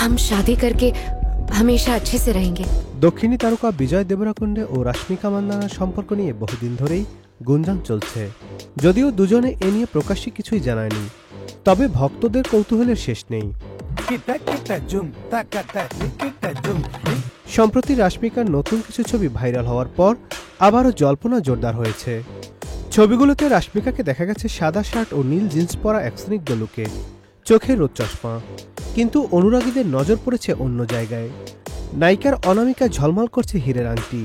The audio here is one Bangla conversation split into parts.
हम शादी करके हमेशा अच्छे से रहेंगे। দক্ষিণী তারকা বিজয় দেবরাকোন্ডে ও রাশ্মিকা মান্দানার সম্পর্ক নিয়ে বহুদিন ধরেই গুঞ্জন চলছে, যদিও দুজনে এ নিয়ে প্রকাশ্যে কিছুই জানায়নি। তবে ভক্তদের কৌতূহলের শেষ নেই। সম্প্রতি রাশ্মিকার নতুন কিছু ছবি ভাইরাল হওয়ার পর আবারও জল্পনা জোরদার হয়েছে। ছবিগুলোতে রাশ্মিকাকে দেখা গেছে সাদা শার্ট ও নীল জিন্স পরা এক স্নিগ্ধ লুকে, চোখে রোদ চশমা। কিন্তু অনুরাগীদের নজর পড়েছে অন্য জায়গায়। নায়িকার অনামিকা ঝলমল করছে হীরের আংটি।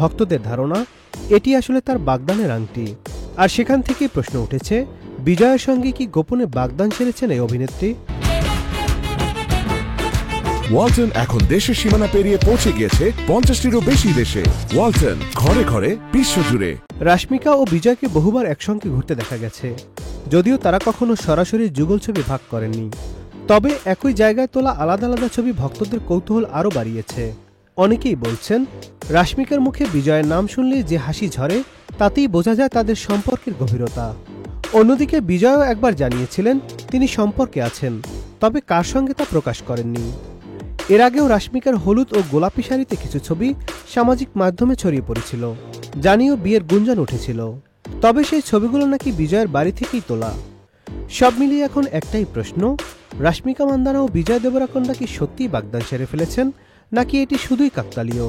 ভক্তদের ধারণা এটি আসলে তার বাগদানের আংটি। আর সেখান থেকেই প্রশ্ন উঠেছে, বিজয়ের সঙ্গে কি গোপনে বাগদান সেরেছেন এই অভিনেত্রী? ওয়ালটন এখন দেশের সীমানা পেরিয়ে পৌঁছে গিয়েছে 50টিরও বেশি দেশে। ওয়ালটন, ঘরে ঘরে, বিশ্বজুড়ে। রাশ্মিকা ও বিজয়কে বহুবার একসঙ্গে ঘুরতে দেখা গেছে, যদিও তারা কখনো সরাসরি যুগল ছবি ভাগ করেননি। তবে একই জায়গায় তোলা আলাদা আলাদা ছবি ভক্তদের কৌতূহল আরও বাড়িয়েছে। অনেকেই বলছেন, রাশ্মিকার মুখে বিজয়ের নাম শুনলে যে হাসি ঝরে, তাতেই বোঝা যায় তাদের সম্পর্কের গভীরতা। অন্যদিকে বিজয়ও একবার জানিয়েছিলেন তিনি সম্পর্কে আছেন, তবে কার সঙ্গে তা প্রকাশ করেননি। এর আগেও রাশ্মিকার হলুদ ও গোলাপি শাড়িতে কিছু ছবি সামাজিক মাধ্যমে ছড়িয়ে পড়েছিল, জানিয়েও বিয়ের গুঞ্জন উঠেছিল। তবে সেই ছবিগুলো নাকি বিজয়ের বাড়ি থেকেই তোলা। সব মিলিয়ে এখন একটাই প্রশ্ন, রাশ্মিকা মান্দানা ও বিজয় দেবরাকোন্ডা কি সত্যিই বাগদান সেরে ফেলেছেন, নাকি এটি শুধুই কাকতালীয়?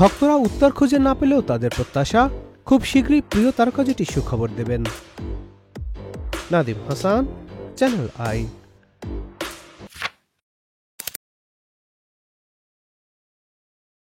ভক্তরা উত্তর খুঁজে না পেলেও তাদের প্রত্যাশা, খুব শীঘ্রই প্রিয় তারকা জুটি সুখবর দেবেন। নাদিম হাসান, চ্যানেল আই।